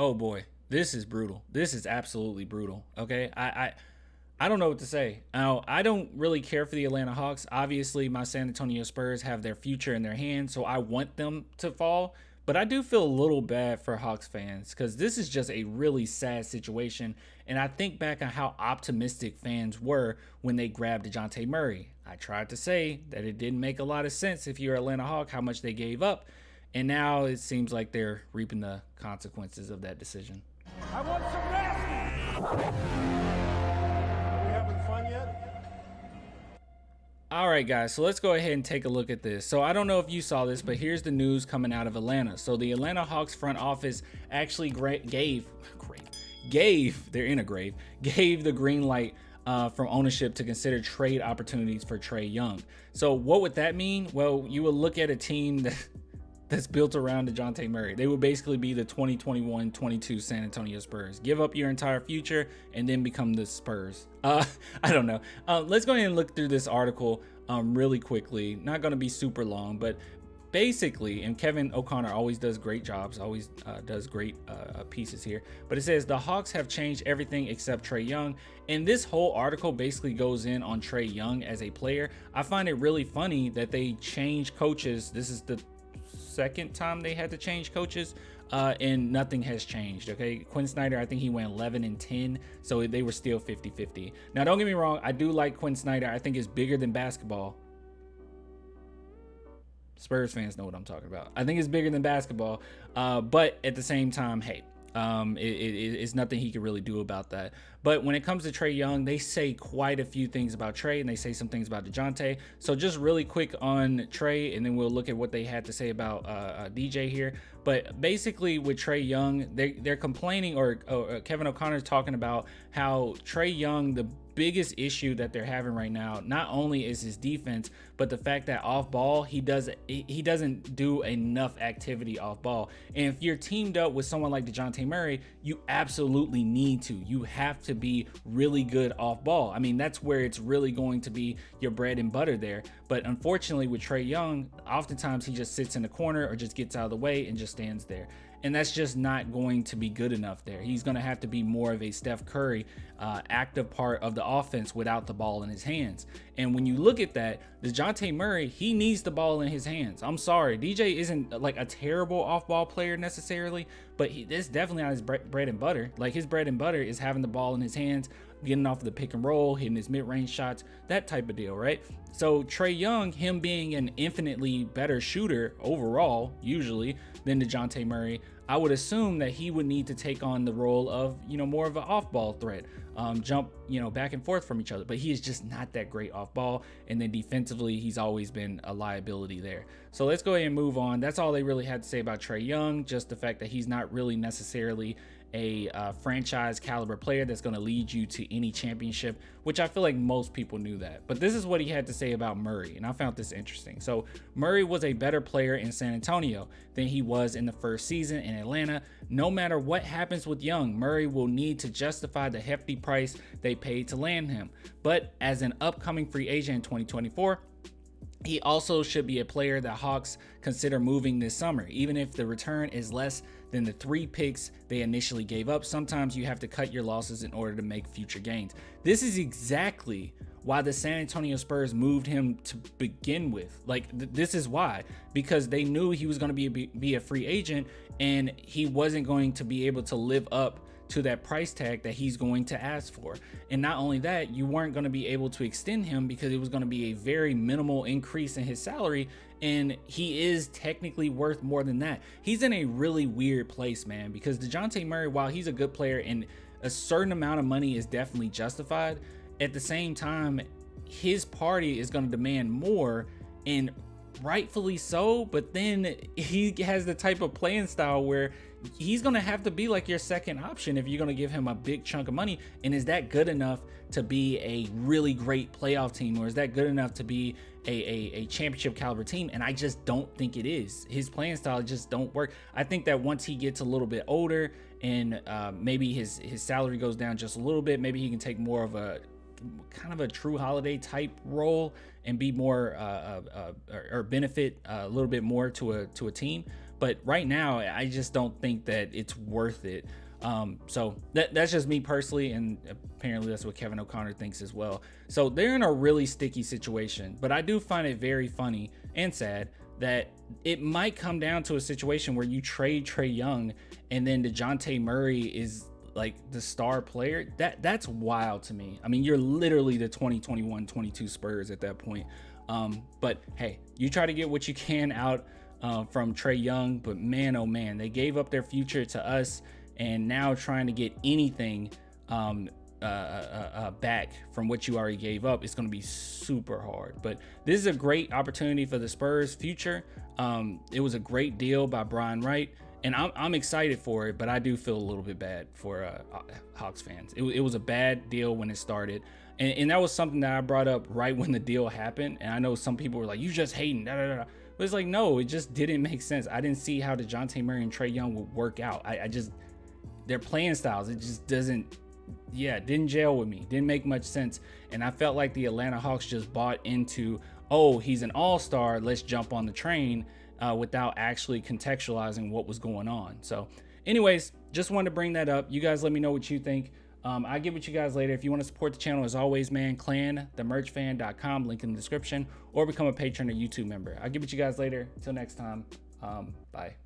Oh boy, this is brutal. This is absolutely brutal. Okay, I don't know what to say. Now, I don't really care for the Atlanta Hawks. Obviously, my San Antonio Spurs have their future in their hands, so I want them to fall. But I do feel a little bad for Hawks fans because this is just a really sad situation. And I think back on how optimistic fans were when they grabbed Dejounte Murray. I tried to say that it didn't make a lot of sense if you're Atlanta Hawk how much they gave up. And now it seems like they're reaping the consequences of that decision. I want some nasty. Are we having fun yet? All right, guys, so let's go ahead and take a look at this. So I don't know if you saw this, but here's the news coming out of Atlanta. So the Atlanta Hawks front office actually gave the green light from ownership to consider trade opportunities for Trae Young. So what would that mean? Well, you would look at a team that's built around Dejounte Murray. They would basically be the 2021-22 San Antonio Spurs. Give up your entire future and then become the Spurs. I don't know. Let's go ahead and look through this article really quickly. Not going to be super long, but basically, and Kevin O'Connor always does great jobs, always does great pieces here, but it says the Hawks have changed everything except Trae Young. And this whole article basically goes in on Trae Young as a player. I find it really funny that they changed coaches. This is the second time they had to change coaches, and nothing has changed. Okay, Quinn Snyder, I think he went 11-10, so they were still 50-50. Now, don't get me wrong, I do like Quinn Snyder. I think it's bigger than basketball. Spurs fans know what I'm talking about. I think it's bigger than basketball, but at the same time, hey, it's nothing he can really do about that. But when it comes to Trae Young, they say quite a few things about Trae, and they say some things about Dejounte. So just really quick on Trae, and then we'll look at what they had to say about DJ here. But basically with Trae Young, they're complaining, or Kevin O'Connor's talking about how Trae Young, the biggest issue that they're having right now, not only is his defense, but the fact that off ball he doesn't do enough activity off ball. And if you're teamed up with someone like Dejounte Murray, you absolutely need to. You have to be really good off ball. I mean, that's where it's really going to be your bread and butter there. But unfortunately with Trae Young, oftentimes he just sits in the corner or just gets out of the way and just stands there. And that's just not going to be good enough there. He's going to have to be more of a Steph Curry active part of the offense without the ball in his hands. And when you look at that, Dejounte Murray, he needs the ball in his hands. I'm sorry, DJ isn't like a terrible off-ball player necessarily, but this definitely not his bread and butter. Like, his bread and butter is having the ball in his hands, getting off the pick and roll, hitting his mid-range shots, that type of deal, right? So Trae Young, him being an infinitely better shooter overall, usually, than Dejounte Murray, I would assume that he would need to take on the role of, more of an off-ball threat, jump, back and forth from each other. But he is just not that great off-ball. And then defensively, he's always been a liability there. So let's go ahead and move on. That's all they really had to say about Trae Young, just the fact that he's not really necessarily a franchise caliber player that's going to lead you to any championship, which I feel like most people knew that. But this is what he had to say about Murray, and I found this interesting. So Murray was a better player in San Antonio than he was in the first season in Atlanta. No matter what happens with Young, Murray will need to justify the hefty price they paid to land him. But as an upcoming free agent in 2024, he also should be a player that Hawks consider moving this summer, even if the return is less than the 3 picks they initially gave up. Sometimes you have to cut your losses in order to make future gains. This is exactly why the San Antonio Spurs moved him to begin with. Like, this is why, because they knew he was going to be a free agent, and he wasn't going to be able to live up to that price tag that he's going to ask for. And not only that, you weren't going to be able to extend him because it was going to be a very minimal increase in his salary, and he is technically worth more than that. He's in a really weird place, man, because Dejounte Murray, while he's a good player and a certain amount of money is definitely justified, at the same time, his party is going to demand more, and rightfully so. But then he has the type of playing style where he's going to have to be like your second option if you're going to give him a big chunk of money. And is that good enough to be a really great playoff team, or is that good enough to be a championship caliber team? And I just don't think it is. His playing style just don't work. I think that once he gets a little bit older and maybe his salary goes down just a little bit, maybe he can take more of a kind of a true holiday type role and be more or benefit a little bit more to a team. But right now, I just don't think that it's worth it. So that's just me personally, and apparently that's what Kevin O'Connor thinks as well. So they're in a really sticky situation, but I do find it very funny and sad that it might come down to a situation where you trade Trae Young and then Dejounte Murray is like the star player. That's wild to me. I mean, you're literally the 2021-22 Spurs at that point. But hey, you try to get what you can out from Trae Young, but man, oh man, they gave up their future to us, and now trying to get anything back from what you already gave up, it's going to be super hard. But this is a great opportunity for the Spurs' future. It was a great deal by Brian Wright, and I'm excited for it, but I do feel a little bit bad for Hawks fans. It was a bad deal when it started, and that was something that I brought up right when the deal happened. And I know some people were like, "You just hating," da, da, da. But it's like, no, it just didn't make sense. I didn't see how Dejounte Murray and Trae Young would work out. Their playing styles, it just didn't gel with me. Didn't make much sense. And I felt like the Atlanta Hawks just bought into, oh, he's an all-star, let's jump on the train, without actually contextualizing what was going on. So anyways, just wanted to bring that up. You guys let me know what you think. I'll get with you guys later. If you want to support the channel, as always, man, clanthemerchfan.com, link in the description, or become a patron or YouTube member. I'll get with you guys later. Until next time, bye.